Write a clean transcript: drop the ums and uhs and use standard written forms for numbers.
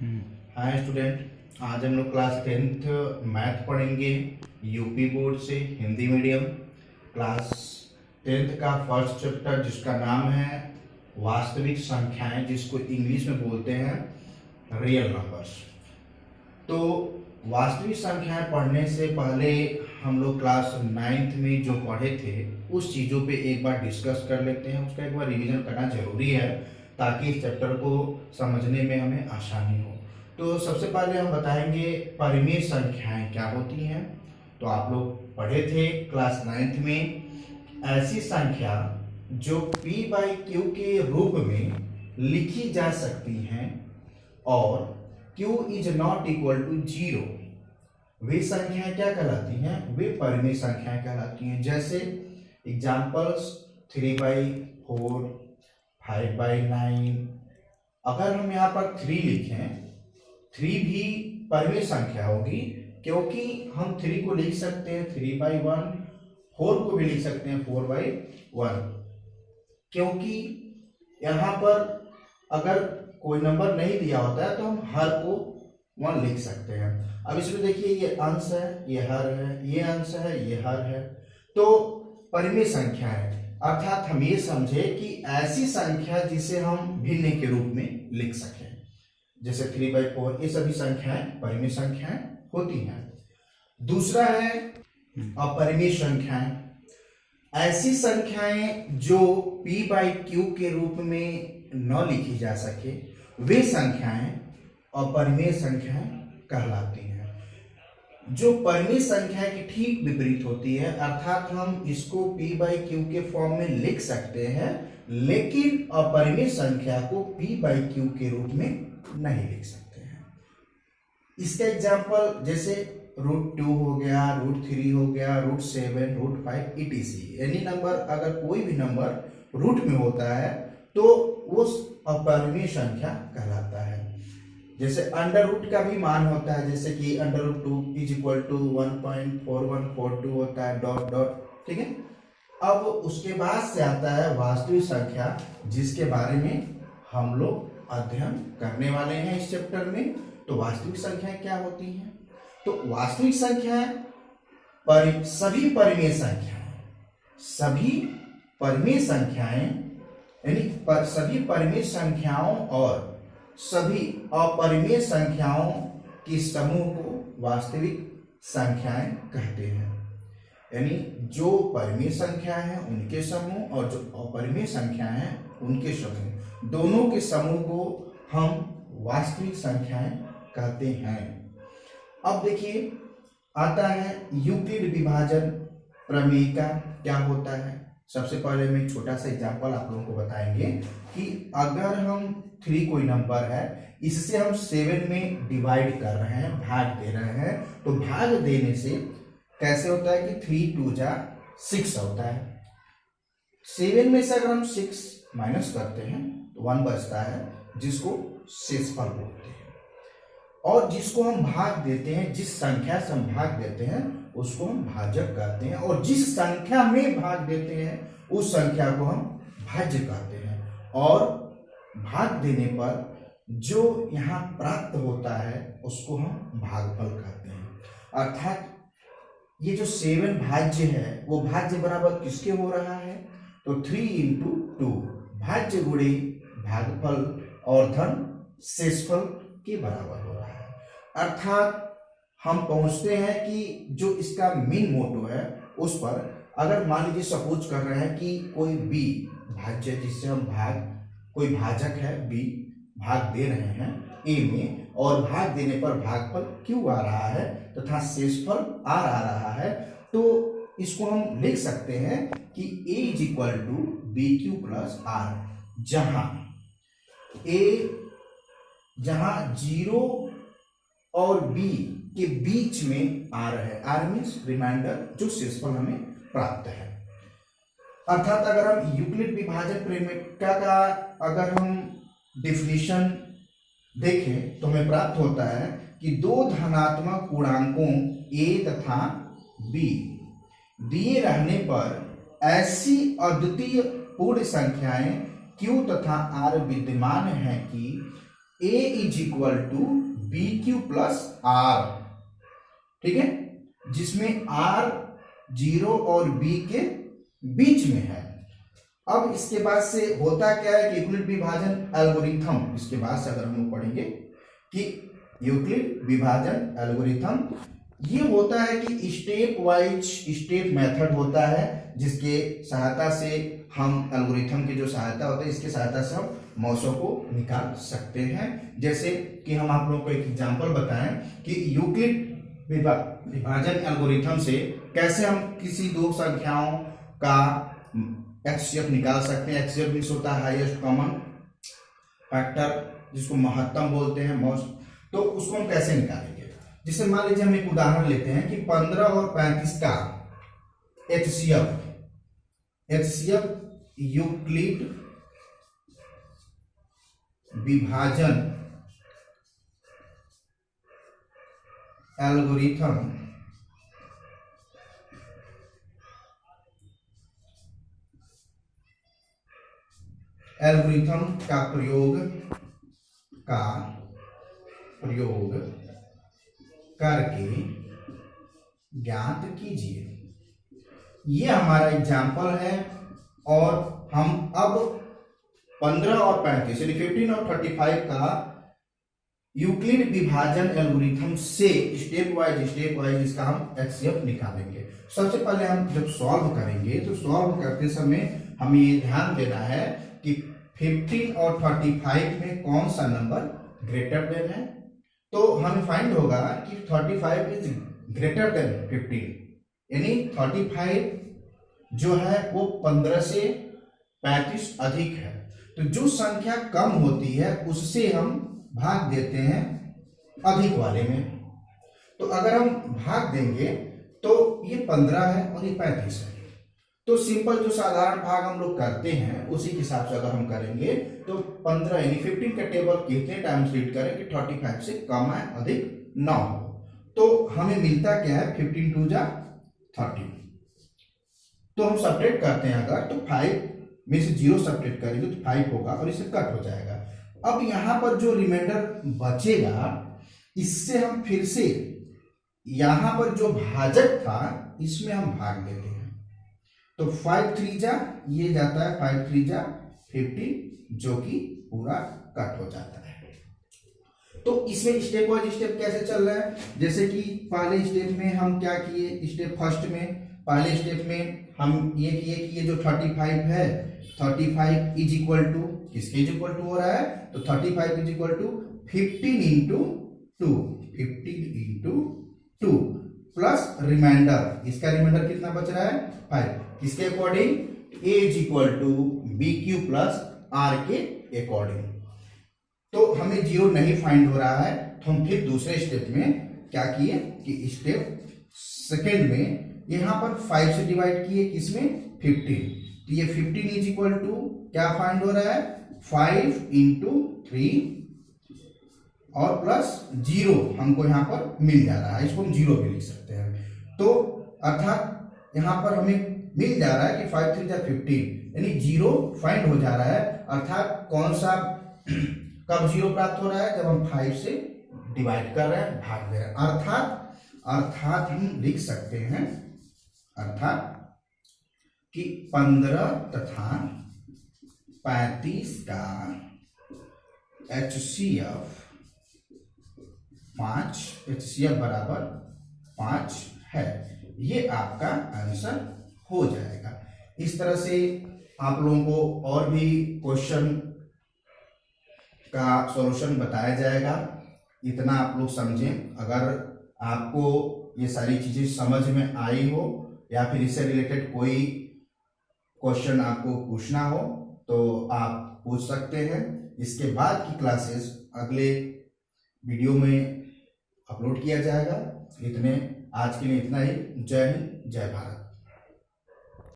Hi student, आज हम लोग क्लास 10th मैथ पढ़ेंगे यूपी बोर्ड से हिंदी मीडियम। क्लास 10th का फर्स्ट चैप्टर जिसका नाम है वास्तविक संख्याएं, जिसको इंग्लिश में बोलते हैं रियल नंबर्स। तो वास्तविक संख्याएं पढ़ने से पहले हम लोग क्लास 9th में जो पढ़े थे उस चीज़ों पे एक बार डिस्कस कर लेते हैं। उसका एक बार रिवीजन करना जरूरी है ताकि इस चैप्टर को समझने में हमें आसानी हो। तो सबसे पहले हम बताएंगे परिमेय संख्याएं क्या होती हैं। तो आप लोग पढ़े थे क्लास 9th में, ऐसी संख्या जो p/q के रूप में लिखी जा सकती हैं और q is not equal to 0, वे संख्याएं क्या कहलाती हैं? वे परिमेय संख्याएं कहलाती हैं। जैसे एग्जाम्पल्स 3/4, 5/9। अगर हम यहाँ पर 3 लिखें, 3 भी परिमेय संख्या होगी क्योंकि हम 3 को लिख सकते हैं 3/1, 4 को भी लिख सकते हैं 4/1, क्योंकि यहाँ पर अगर कोई नंबर नहीं दिया होता है तो हम हर को 1 लिख सकते हैं। अब इसमें देखिए, ये अंश है, ये हर है, ये अंश है, ये हर है, तो परिमेय संख्या है। अर्थात हम ये समझे कि ऐसी संख्या जिसे हम भिन्न के रूप में लिख सकें, जैसे 3/4, ये सभी संख्याएं परिमेय संख्याएं होती हैं। दूसरा है अपरिमेय संख्याएं, ऐसी संख्याएं जो p/q के रूप में न लिखी जा सके, वे संख्याएं अपरिमेय संख्याएं कहलाती हैं। जो परिमेय संख्या की ठीक विपरीत होती है, अर्थात हम इसको p/q के फॉर्म में लिख सकते हैं लेकिन अपरिमेय संख्या को p/q के रूप में नहीं लिख सकते हैं। इसका एग्जाम्पल जैसे √2 हो गया, √3 हो गया, √7, √5 etc। यानी नंबर, अगर कोई भी नंबर रूट में होता है तो वो अपरिमेय संख्या कहलाता है। जैसे अंडर रूट का भी मान होता है, जैसे कि √2 इज इक्वल टू 1.4142 होता है, डॉट डॉट, ठीक है। अब उसके बाद से आता है वास्तविक संख्या, जिसके बारे में हम लोग अध्ययन करने वाले हैं इस चैप्टर में। तो वास्तविक संख्याएं क्या होती हैं? तो वास्तविक संख्याएं सभी परिमेय संख्याएं यानी सभी परिमेय संख्याओं और सभी अपरिमेय संख्याओं के समूह को वास्तविक संख्याएं कहते हैं। यानी जो परिमेय संख्या है उनके समूह और जो अपरिमेय संख्या है उनके समूह, दोनों के समूह को हम वास्तविक संख्याएं कहते हैं। अब देखिए, आता है यूक्लिड विभाजन प्रमेय का क्या होता है। सबसे पहले हम एक छोटा सा एग्जांपल आप लोगों को बताएंगे कि अगर हम 3 कोई नंबर है, इससे हम 7 में डिवाइड कर रहे हैं, भाग दे रहे हैं, तो भाग देने से कैसे होता है कि 3 2 जा 6 होता है। 7 में से अगर हम 6 माइनस करते हैं तो 1 बचता है, जिसको शेषफल बोलते हैं। और जिसको हम भाग देते हैं, जिस संख्या से हम भाग देते हैं उसको हम भाजक कहते हैं, और जिस संख्या में भाग देते हैं उस संख्या को हम भाज्य कहते हैं। और भाग देने पर जो यहाँ प्राप्त होता है उसको हम भागफल कहते हैं। अर्थात ये जो 7 भाज्य है वो भाज्य बराबर किसके हो रहा है? तो 3 × 2 भाज्य गुणे भागफल और धन शेषफल के बराबर हो रहा है। अर्थात हम पहुंचते हैं कि जो इसका मेन मोटो है उस पर, अगर मान लीजिए सपोज कर रहे हैं कि कोई b भाज्य, जिससे हम कोई भाजक है b, भाग दे रहे हैं a में, और भाग देने पर भागफल q आ रहा है तथा शेषफल r आ रहा है, तो इसको हम लिख सकते हैं कि a is equal to bq plus r, जहां 0 और b के बीच में r है। r मीन्स रिमाइंडर, जो शेषफल हमें प्राप्त है। अर्थात अगर हम यूक्लिड विभाजन प्रमेय का अगर हम डिफिनीशन देखें तो हमें प्राप्त होता है कि 2 धनात्मक पूर्णांकों a तथा b दिए रहने पर ऐसी अद्वितीय पूर्ण संख्याएं q तथा r विद्यमान है कि A is equal to B Q plus R, ठीक है, जिसमें R 0 और B के बीच में है। अब इसके बाद से होता क्या है कि यूक्लिड विभाजन एल्गोरिथम, इसके बाद से अगर हम लोग पढ़ेंगे कि यूक्लिड विभाजन एल्गोरिथम, ये होता है कि स्टेप वाइज स्टेप मेथड होता है, जिसके सहायता से हम एल्गोरिथम की जो सहायता होता है, इसके सहायता से हम मौसों को निकाल सकते हैं। जैसे कि हम आप लोगों को एक एग्जांपल बताएं कि यूक्लिड विभाजन एल्गोरिथम से कैसे हम किसी दो संख्याओं का एचसीएफ निकाल सकते हैं। एचसीएफ मींस होता है हाईएस्ट कॉमन फैक्टर, जिसको महत्तम बोलते हैं, मोस्ट। तो उसको हम कैसे निकालेंगे, जिसे मान लीजिए हम एक उदाहरण लेते हैं कि 15 और 35 का एचसीएफ यूक्लिड विभाजन एल्गोरिथम का प्रयोग करके ज्ञात कीजिए। ये हमारा एग्जाम्पल है। और हम अब 15 और 35 यानी 15 और 35 का यूक्लिड विभाजन एल्गोरिथम से स्टेप वाइज इसका हम एचसीएफ निकालेंगे। सबसे पहले हम जब सॉल्व करेंगे तो सॉल्व करते समय हमें ये ध्यान देना है कि 15 और 35 में कौन सा नंबर ग्रेटर देन है। तो हमें फाइंड होगा कि 35 इज ग्रेटर देन 15, यानी 35 जो है वो 15 से 35 अधिक है। तो जो संख्या कम होती है उससे हम भाग देते हैं अधिक वाले में। तो अगर हम भाग देंगे तो ये 15 है और ये 35 है। तो सिंपल जो साधारण भाग हम लोग करते हैं उसी के हिसाब से अगर हम करेंगे तो 15 यानी 15 का टेबल कितने टाइम्स रीड करें कि 35 से कम है, अधिक ना हो। तो हमें मिलता क्या है, 15 2 जा 30। तो हम सब्ट्रैक्ट करते हैं अगर, तो 5 में से 0 सब्ट्रैक्ट करेंगे तो 5 होगा और इससे कट हो जाएगा। अब यहां पर जो रिमाइंडर बचेगा इससे हम फिर से यहां पर जो भाजक था इसमें हम भाग देते हैं। तो 5 3 जा, ये जाता है 5 3 जा 15, जो कि पूरा कट हो जाता है। तो इसमें स्टेप वाइज स्टेप कैसे चल रहा है, जैसे कि पहले स्टेप में हम क्या किए, स्टेप फर्स्ट में पहले स्टेप में हम ये किए कि ये जो 35 है, 35 इज इक्वल टू किसके इज इक्वल टू हो रहा है, तो 35 is equal to 15 into 2, 15 into 2 plus remainder, इसका रिमाइंडर कितना बच रहा है 5, किसके according, a is equal to B Q plus R के अकॉर्डिंग। तो हमें 0 नहीं फाइंड हो रहा है, तो हम फिर दूसरे स्टेप में क्या किए कि स्टेप सेकेंड में यहां पर 5 से डिवाइड किए, किसमें 15। तो ये 15 इज इक्वल टू क्या फाइंड हो रहा है, 5 इंटू 3 और प्लस 0 हमको यहां पर मिल जा रहा है, इसको हम 0 भी लिख सकते हैं। तो अर्थात यहां पर हमें मिल जा रहा है कि 5 3 जा 15, यानी 0 फाइंड हो जा रहा है। अर्थात कौन सा कब 0 प्राप्त हो रहा है, जब हम 5 से डिवाइड कर रहे हैं, भाग दे रहे हैं। अर्थात हम लिख सकते हैं अर्थात कि 15 तथा 35 का HCF 5, HCF बराबर 5 है। ये आपका आंसर हो जाएगा। इस तरह से आप लोगों को और भी क्वेश्चन का सॉल्यूशन बताया जाएगा। इतना आप लोग समझें। अगर आपको ये सारी चीजें समझ में आई हो या फिर इससे रिलेटेड कोई क्वेश्चन आपको पूछना हो तो आप पूछ सकते हैं। इसके बाद की क्लासेस अगले वीडियो में अपलोड किया जाएगा। आज के लिए इतना ही। जय हिंद, जय भारत।